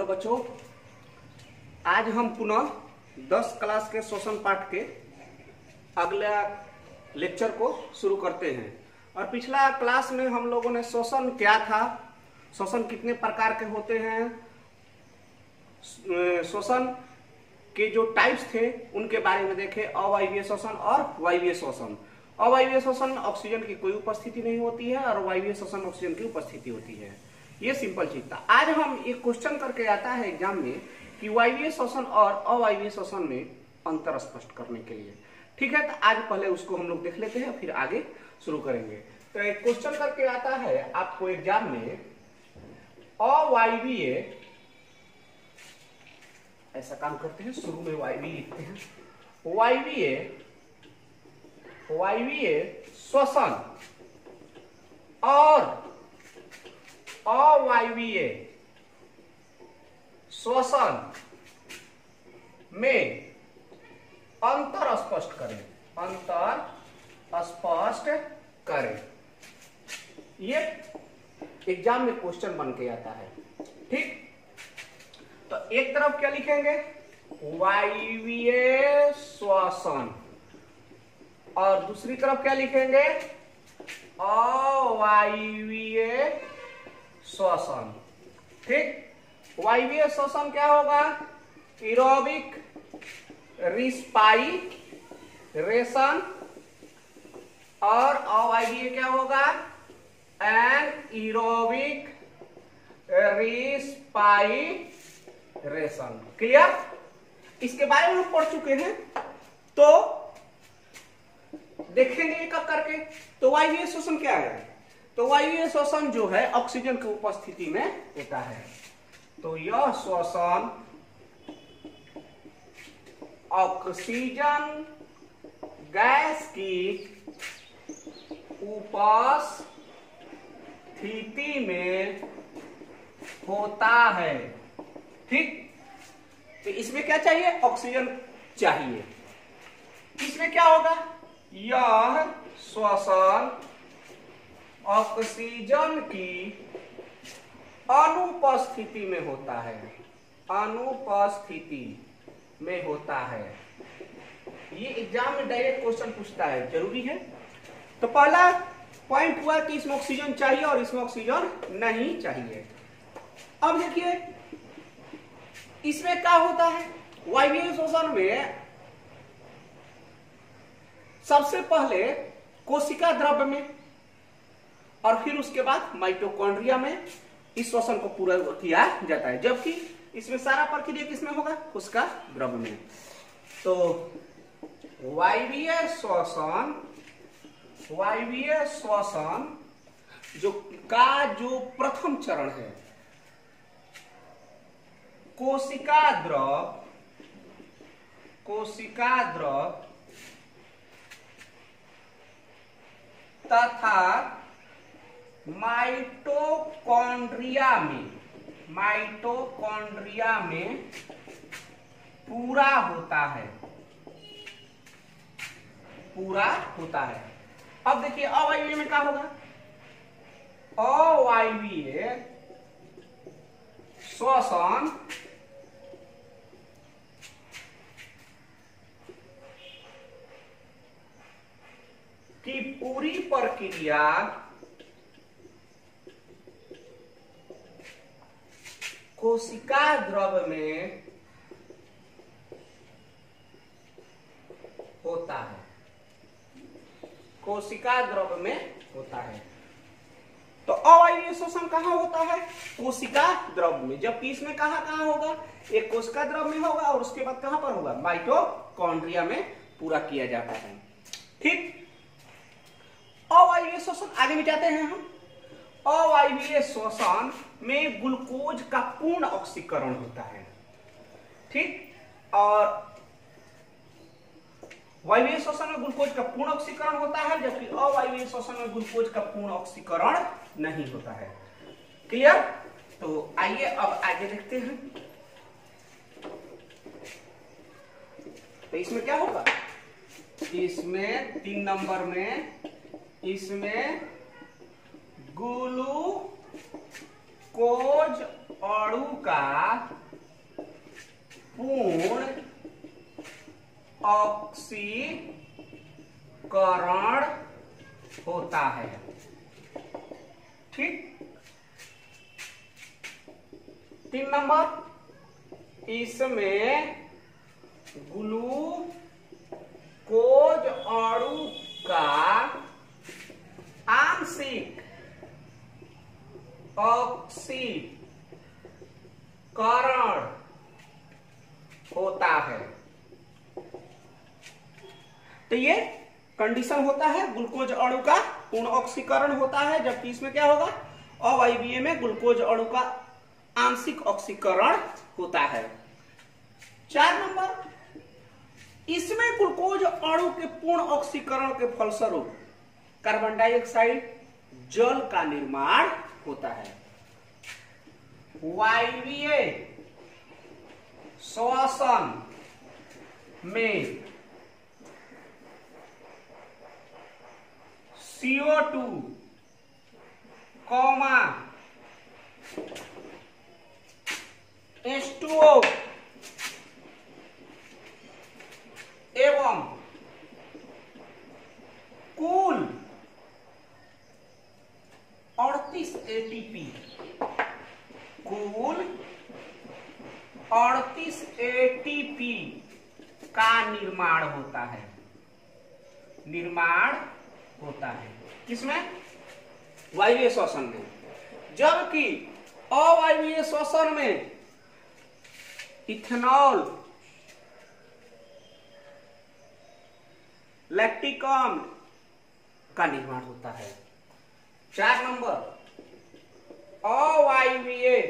तो बच्चों, आज हम पुनः 10 क्लास के श्वसन पाठ के अगला लेक्चर को शुरू करते हैं। और पिछला क्लास में हम लोगों ने श्वसन क्या था, श्वसन कितने प्रकार के होते हैं, श्वसन के जो टाइप्स थे उनके बारे में देखे। अवायवीय श्वसन और वायवीय श्वसन। अवायवीय श्वसन ऑक्सीजन की कोई उपस्थिति नहीं होती है और वायवीय श्वसन ऑक्सीजन की उपस्थिति होती है। ये सिंपल चीज था। आज हम एक क्वेश्चन करके आता है एग्जाम में कि वायवीय श्वसन और अवायवीय श्वसन में अंतर स्पष्ट करने के लिए। ठीक है, तो आज पहले उसको हम लोग देख लेते हैं, फिर आगे शुरू करेंगे। तो एक क्वेश्चन करके आता है आपको एग्जाम में, अवायवीय, ऐसा काम करते हैं, शुरू में वायवीय लिखते हैं, वायवीय श्वसन और अवायवीय श्वसन में अंतर स्पष्ट करें, अंतर स्पष्ट करें। ये एग्जाम में क्वेश्चन बन के आता है। ठीक, तो एक तरफ क्या लिखेंगे, वायवीय श्वसन, और दूसरी तरफ क्या लिखेंगे, अवायवीय श्वसन। ठीक, वायवीय श्वसन क्या होगा, एरोबिक रिस्पाइरेशन, और अवायवीय क्या होगा, एनएरोबिक रिस्पाइरेशन। क्लियर? इसके बारे में हम पढ़ चुके हैं, तो देखेंगे एक एक करके। तो वायवीय श्वसन क्या है, तो वायवीय श्वसन जो है ऑक्सीजन की उपस्थिति में होता है। तो यह श्वसन ऑक्सीजन गैस की उपस्थिति में होता है। ठीक, तो इसमें क्या चाहिए, ऑक्सीजन चाहिए। इसमें क्या होगा, यह श्वसन ऑक्सीजन की अनुपस्थिति में होता है, अनुपस्थिति में होता है। ये एग्जाम में डायरेक्ट क्वेश्चन पूछता है, जरूरी है। तो पहला पॉइंट हुआ कि इसमें ऑक्सीजन चाहिए और इसमें ऑक्सीजन नहीं चाहिए। अब देखिए इसमें क्या होता है, वायवीय श्वसन में सबसे पहले कोशिका द्रव्य में और फिर उसके बाद माइटोकॉन्ड्रिया में इस श्वसन को पूरा किया जाता है, जबकि इसमें सारा प्रक्रिया किसमें होगा, कोशिका द्रव्य में। तो वायवीय श्वसन जो प्रथम चरण है, कोशिका द्रव तथा माइटोकॉन्ड्रिया में पूरा होता है। अब देखिए अवायवीय में क्या होगा, अवायवीय श्वसन की पूरी प्रक्रिया कोशिका द्रव्य में होता है, कोशिका द्रव्य में होता है। तो अवायवीय श्वसन कहाँ होता है, कोशिका द्रव्य में, जबकि इसमें कहाँ होगा, एक कोशिका द्रव्य में होगा और उसके बाद कहां पर होगा, माइटोकॉन्ड्रिया में पूरा किया जाता है। ठीक, अवायवीय श्वसन आगे भी जाते हैं हम। अवायवीय श्वसन में ग्लूकोज का पूर्ण ऑक्सीकरण होता है। ठीक, और वायवीय श्वसन में ग्लूकोज का पूर्ण ऑक्सीकरण होता है, जबकि अवायवीय श्वसन में ग्लूकोज का पूर्ण ऑक्सीकरण नहीं होता है। क्लियर? तो आइए अब आगे देखते हैं। तो इसमें क्या होगा, इसमें 3 नंबर में इसमें ग्लूकोज अणु का ठीक। 3 नंबर, इसमें ग्लूकोज अणु का आंशिक ऑक्सीकरण होता है। तो ये कंडीशन होता है, ग्लूकोज अणु का पूर्ण ऑक्सीकरण होता है, जबकि इसमें क्या होगा, अवायवीय में ग्लूकोज अणु का आंशिक ऑक्सीकरण होता है। 4 नंबर, इसमें ग्लूकोज अणु के पूर्ण ऑक्सीकरण के फलस्वरूप कार्बन डाइऑक्साइड जल का निर्माण होता है। वायवीय श्वसन में CO2, H2O एवं कुल 38 ATP, कुल 38 ATP का निर्माण होता है। निर्माण होता है किसमें, वायवीय श्वसन में, जबकि अवायवीय श्वसन में इथेनॉल, लैक्टिक अम्ल का निर्माण होता है। 4 नंबर, अवायवीय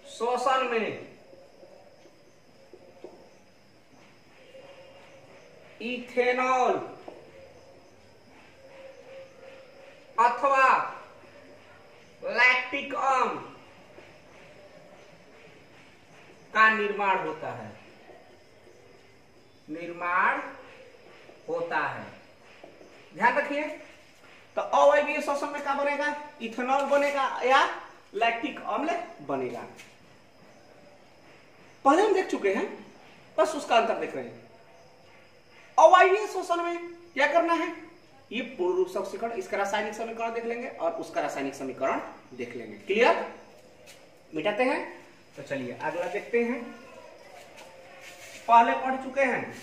श्वसन में इथेनॉल अथवा लैक्टिक अम्ल का निर्माण होता है। निर्माण होता है, ध्यान रखिए। तो अवायवीय श्वसन में क्या बनेगा, इथेनॉल बनेगा या लैक्टिक अम्ल बनेगा। पहले हम देख चुके हैं, बस उसका अंतर देख रहे हैं। अवायवीय श्वसन में क्या करना है, ये पूर्ण रूप से ऑक्सीकरण, इसका रासायनिक समीकरण देख लेंगे और उसका रासायनिक समीकरण देख लेंगे। क्लियर, मिटाते हैं। तो चलिए अगला देखते हैं, पहले पढ़ चुके हैं।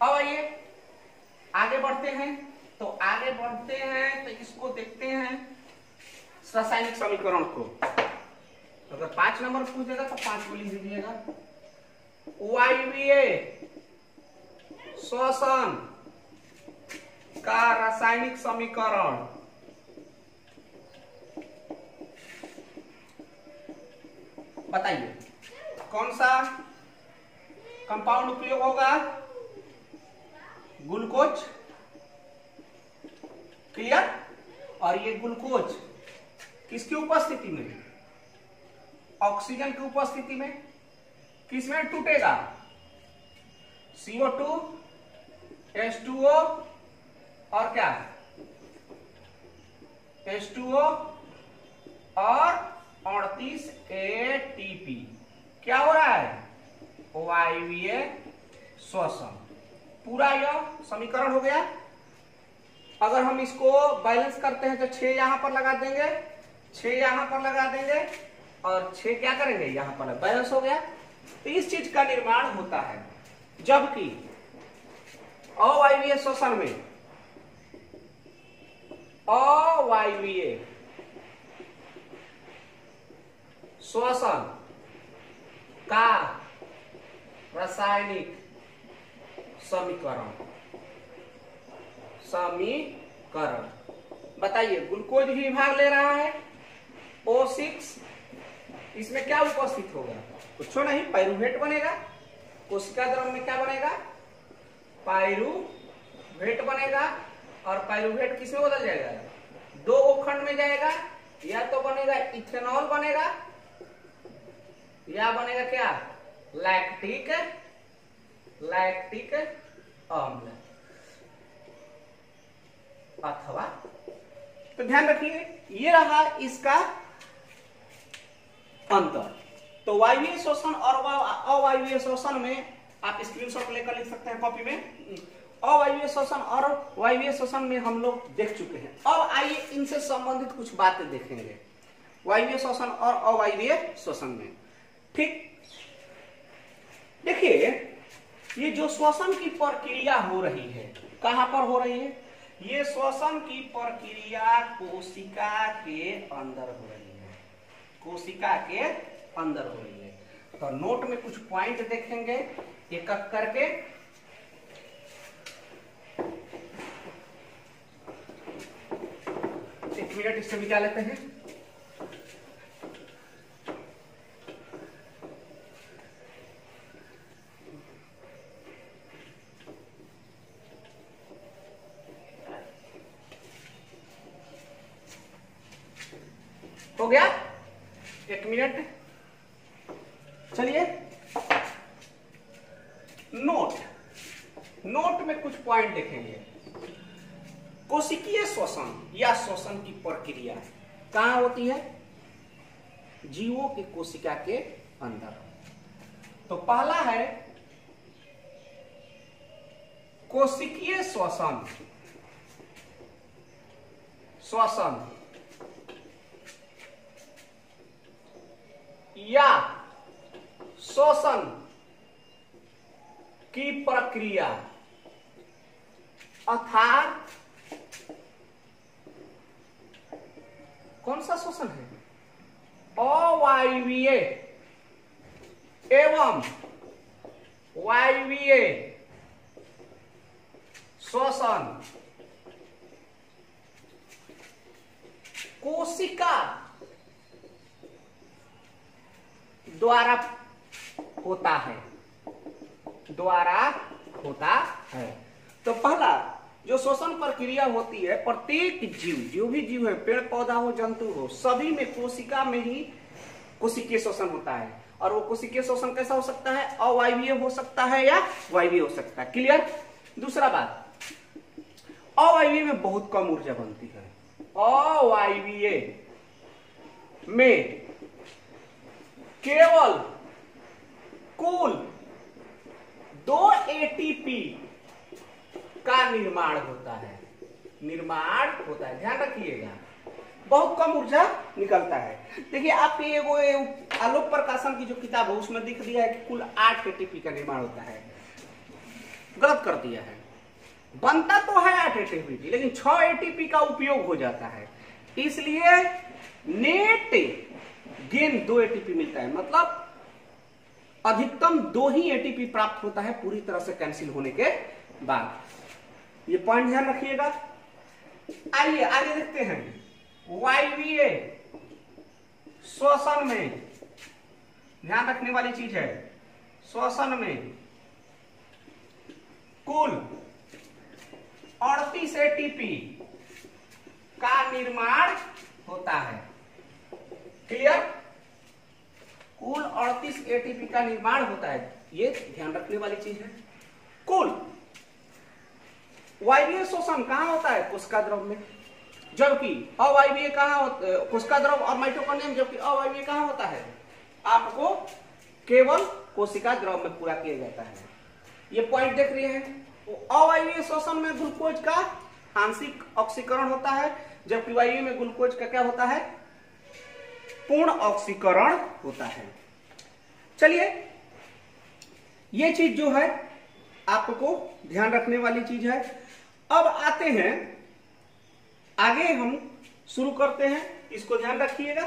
अब आइए आगे बढ़ते हैं। तो आगे बढ़ते हैं तो इसको देखते हैं रासायनिक समीकरण को। अगर 5 नंबर पूछेगा तो 5 को लिख दीजिएगा। वायवीय श्वसन का रासायनिक समीकरण बताइए, कौन सा कंपाउंड उपयोग होगा, ग्लूकोज। क्लियर, और ये ग्लूकोज किसकी उपस्थिति में, ऑक्सीजन की उपस्थिति में किसमें टूटेगा, CO2, H2O और क्या, H2O और 38 ATP। क्या हो रहा है, वायवीय श्वसन। पूरा यह समीकरण हो गया। अगर हम इसको बैलेंस करते हैं तो 6 यहां पर लगा देंगे, 6 यहां पर लगा देंगे और 6 क्या करेंगे यहां पर, बैलेंस हो गया। तो इस चीज का निर्माण होता है। जबकि अवायवीय श्वसन में, अवायवीय श्वसन का रासायनिक समीकरण बताइए, ग्लूकोज भी भाग ले रहा है, O6, इसमें क्या उपस्थित होगा, कुछ नहीं, पाइरूवेट बनेगा। कोशिका द्रव में क्या बनेगा, पाइरूवेट बनेगा। और पाइरूवेट किस में बदल जाएगा, 2 खंड में जाएगा। या तो बनेगा इथेनॉल बनेगा, या बनेगा क्या, लैक्टिक अम्ल अथवा। तो ध्यान रखिए, ये रहा इसका अंतर। तो वायवीय श्वसन और अवायवीय श्वसन में आप स्क्रीनशॉट लेकर लिख सकते हैं कॉपी में। अवायवीय श्वसन और वायवीय श्वसन में हम लोग देख चुके हैं। अब आइए इनसे संबंधित कुछ बातें देखेंगे वायवीय श्वसन और अवायवीय श्वसन में। ठीक, देखिए ये जो श्वसन की प्रक्रिया हो रही है, कहां पर हो रही है? ये श्वसन की प्रक्रिया कोशिका के अंदर हो रही है, कोशिका के अंदर हो रही है। तो नोट में कुछ पॉइंट देखेंगे एक एक करके। एक मिनट इससे भी क्या लेते हैं। हो गया, एक मिनट। चलिए नोट में कुछ पॉइंट देखेंगे। कोशिकीय श्वसन या श्वसन की प्रक्रिया कहां होती है? जीवों की कोशिका के अंदर। तो पहला है कोशिकीय श्वसन, श्वसन या श्वसन की प्रक्रिया अर्थात कौन सा श्वसन है? अवायवीय एवं वायवीय श्वसन कोशिका द्वारा होता है, द्वारा होता है। तो पहला जो श्वसन प्रक्रिया होती है, प्रत्येक जीव, जो भी जीव है, पेड़ पौधा हो जंतु हो, सभी में कोशिका में ही कोशिकीय श्वसन होता है। और वो कोशिकीय श्वसन कैसा हो सकता है? अवायवीय हो सकता है या वायवीय हो सकता है। क्लियर? दूसरा बात, अवायवीय में बहुत कम ऊर्जा बनती है। अवायवीय में केवल कुल 2 एटीपी का निर्माण होता है, ध्यान रखिएगा, बहुत कम ऊर्जा निकलता है। देखिए आपके वो आलोक प्रकाशन की जो किताब है उसमें दिख दिया है कि कुल 8 एटीपी का निर्माण होता है। गलत कर दिया है, बनता तो है 8 एटीपी, लेकिन 6 एटीपी का उपयोग हो जाता है, इसलिए नेट गेन 2 एटीपी मिलता है। मतलब अधिकतम 2 ही एटीपी प्राप्त होता है पूरी तरह से कैंसिल होने के बाद। ये पॉइंट ध्यान रखिएगा। आइए आगे देखते हैं। वायवीय श्वसन में ध्यान रखने वाली चीज है, श्वसन में कुल 38 एटीपी का निर्माण होता है। क्लियर? कुल 38 एटीपी का निर्माण होता है, ये ध्यान रखने वाली चीज है। कुल वायवीय श्वसन कहां होता है? कोशिका द्रव में, जबकि अवायवीय कहां होता है? कोशिका द्रव और माइटोकॉन्ड्रिया, जबकि अवायवीय कहां होता है? आपको केवल कोशिका द्रव में पूरा किया जाता है। ये पॉइंट देख रहे हैं। अवायवीय श्वसन में ग्लूकोज का आंशिक ऑक्सीकरण होता है, जबकि वायवीय में ग्लूकोज का क्या होता है? पूर्ण ऑक्सीकरण होता है। चलिए ये चीज जो है आपको ध्यान रखने वाली चीज है। अब आते हैं आगे, हम शुरू करते हैं, इसको ध्यान रखिएगा।